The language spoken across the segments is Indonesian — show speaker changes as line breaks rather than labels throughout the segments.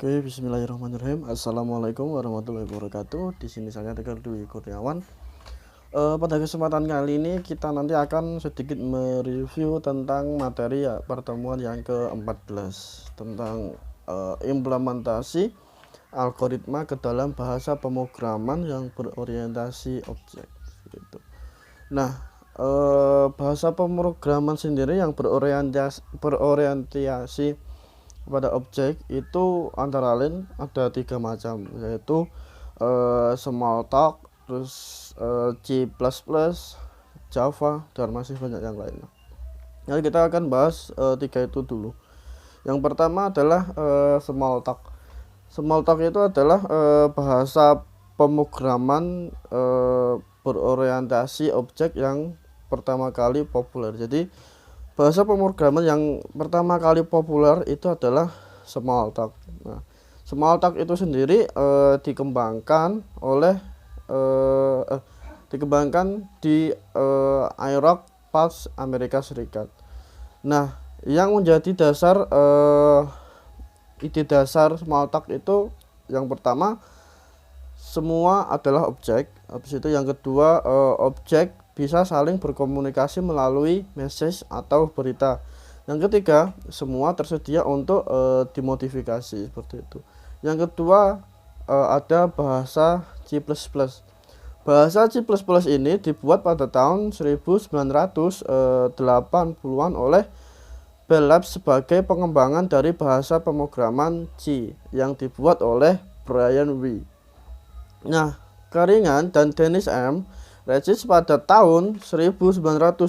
Oke, bismillahirrahmanirrahim. Assalamualaikum warahmatullahi wabarakatuh. Di sini saya Tegar Dwi Kurniawan. Pada kesempatan kali ini kita nanti akan sedikit mereview tentang materi pertemuan yang ke-14 tentang implementasi algoritma ke dalam bahasa pemrograman yang berorientasi objek. Gitu. Nah, bahasa pemrograman sendiri yang berorientasi pada objek itu antara lain ada 3 macam, yaitu Smalltalk, terus C++, Java, dan masih banyak yang lain. Jadi kita akan bahas 3 itu dulu. Yang pertama adalah Smalltalk. Smalltalk itu adalah bahasa pemrograman berorientasi objek yang pertama kali populer. Jadi bahasa pemrograman yang pertama kali populer itu adalah Smalltalk. Nah, Smalltalk itu sendiri dikembangkan di IROC PAS Amerika Serikat. Nah, yang menjadi dasar ide dasar Smalltalk itu yang pertama semua adalah objek. Habis itu yang kedua objek bisa saling berkomunikasi melalui message atau berita. Yang ketiga, semua tersedia untuk dimodifikasi seperti itu. Yang kedua, ada bahasa C++. Bahasa C++ ini dibuat pada tahun 1980-an oleh Bell Labs sebagai pengembangan dari bahasa pemrograman C yang dibuat oleh Brian W. Nah, Keringan dan Dennis M. Regis pada tahun 1972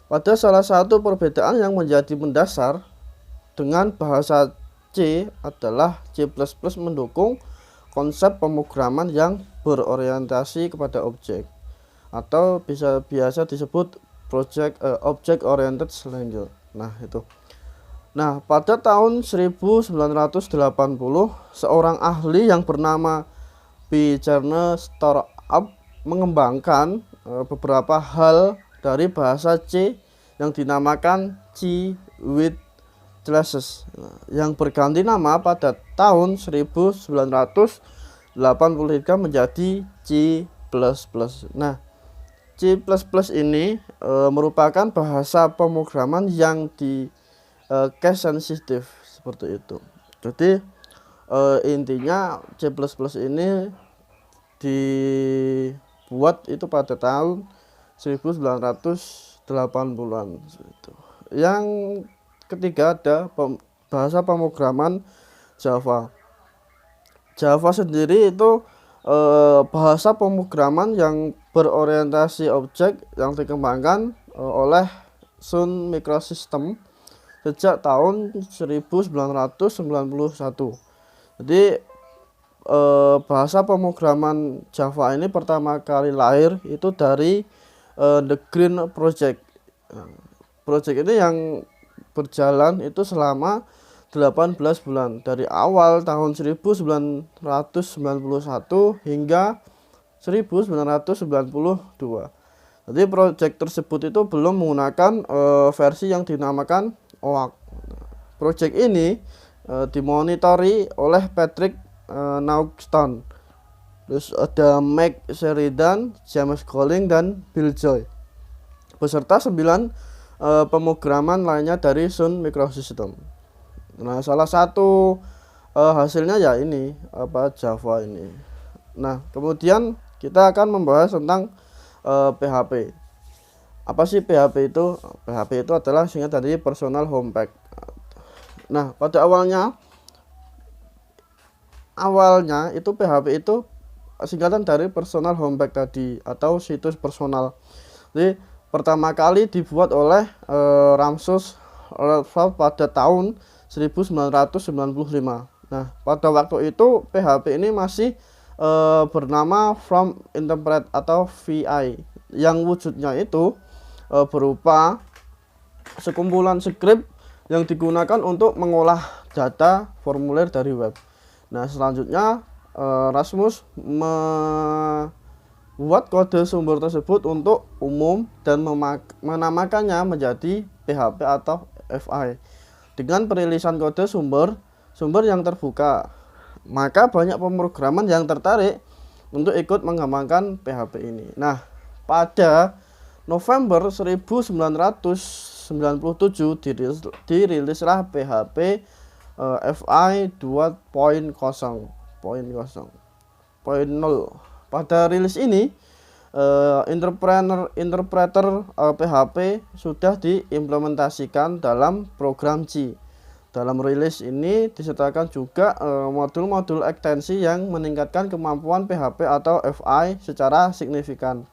pada salah satu perbedaan yang menjadi mendasar dengan bahasa C adalah C++ mendukung konsep pemrograman yang berorientasi kepada objek atau biasa disebut object oriented language. Nah, itu. Nah, pada tahun 1980 seorang ahli yang bernama B. Charner Startup mengembangkan beberapa hal dari bahasa C yang dinamakan C with classes yang berganti nama pada tahun 1983 menjadi C++. Nah, C++ ini merupakan bahasa pemrograman yang case sensitive seperti itu. Jadi intinya C++ ini dibuat itu pada tahun 1980-an. Yang ketiga ada bahasa pemrograman Java. Java sendiri itu bahasa pemrograman yang berorientasi objek yang dikembangkan oleh Sun Microsystems sejak tahun 1991. Jadi bahasa pemrograman Java ini pertama kali lahir itu dari The Green Project. Project ini yang berjalan itu selama 18 bulan dari awal tahun 1991 hingga 1992. Jadi project tersebut itu belum menggunakan versi yang dinamakan OAK. Project ini dimonitori oleh Patrick Naughton, terus ada Mike Sheridan, James Colling, dan Bill Joy beserta 9 pemrograman lainnya dari Sun Microsystems. Nah, salah satu hasilnya ya ini Java ini. Nah, kemudian kita akan membahas tentang PHP. Apa sih PHP itu? PHP itu adalah singkat dari Personal Home Page. Nah, pada awalnya itu PHP itu singkatan dari Personal Home Page tadi atau situs personal. Jadi pertama kali dibuat oleh Ramsus Rutherford pada tahun 1995. Nah, pada waktu itu PHP ini masih bernama From Interpret atau VI yang wujudnya itu berupa sekumpulan skrip yang digunakan untuk mengolah data formulir dari web. Nah, selanjutnya Rasmus membuat kode sumber tersebut untuk umum dan menamakannya menjadi PHP atau FI. Dengan perilisan kode sumber sumber yang terbuka. Maka banyak pemrograman yang tertarik untuk ikut mengembangkan PHP ini. Nah, pada November 1997 dirilislah PHP FI 2.0.0. Pada rilis ini interpreter PHP sudah diimplementasikan dalam program C. Dalam rilis ini disertakan juga modul-modul ekstensi yang meningkatkan kemampuan PHP atau FI secara signifikan.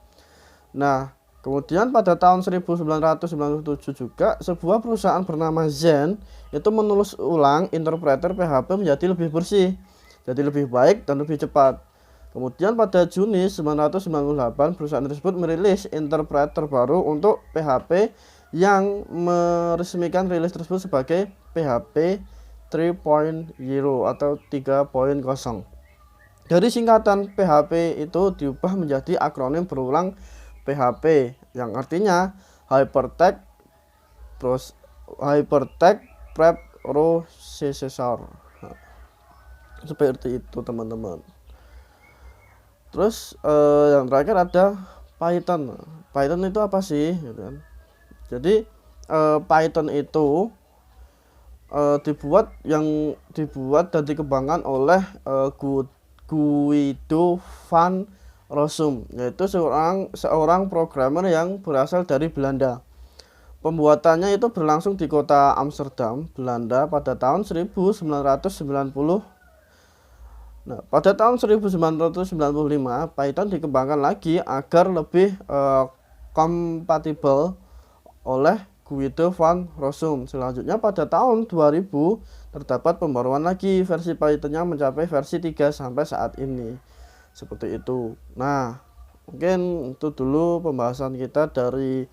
Nah, kemudian pada tahun 1997 juga sebuah perusahaan bernama Zen itu menulis ulang interpreter PHP menjadi lebih bersih, jadi lebih baik dan lebih cepat. Kemudian pada Juni 1998 perusahaan tersebut merilis interpreter baru untuk PHP yang meresmikan rilis tersebut sebagai PHP 3.0 atau 3.0. Dari singkatan PHP itu diubah menjadi akronim berulang PHP yang artinya Hypertext Preprocessor. Seperti itu teman-teman. Terus yang terakhir ada Python. Python itu apa sih? Gitu kan. Jadi Python itu dibuat dan dikembangkan oleh Guido van Rossum, yaitu seorang programmer yang berasal dari Belanda. Pembuatannya itu berlangsung di kota Amsterdam, Belanda pada tahun 1990. Nah, pada tahun 1995 Python dikembangkan lagi agar lebih kompatibel oleh Guido van Rossum. Selanjutnya pada tahun 2000 terdapat pembaruan lagi, versi Python-nya mencapai versi 3 sampai saat ini. Seperti itu. Nah, mungkin itu dulu pembahasan kita dari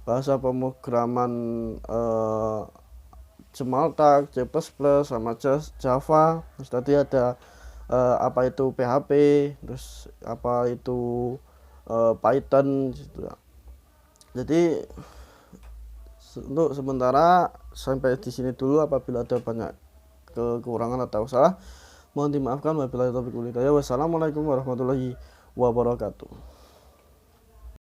bahasa pemrograman Smalltalk, C++, sama Java. Terus tadi ada apa itu PHP, terus apa itu Python gitu. Jadi untuk sementara sampai di sini dulu. Apabila ada banyak kekurangan atau salah mohon dimaafkan. Wabillahi taufiq wal hidayah. Wassalamualaikum warahmatullahi wabarakatuh.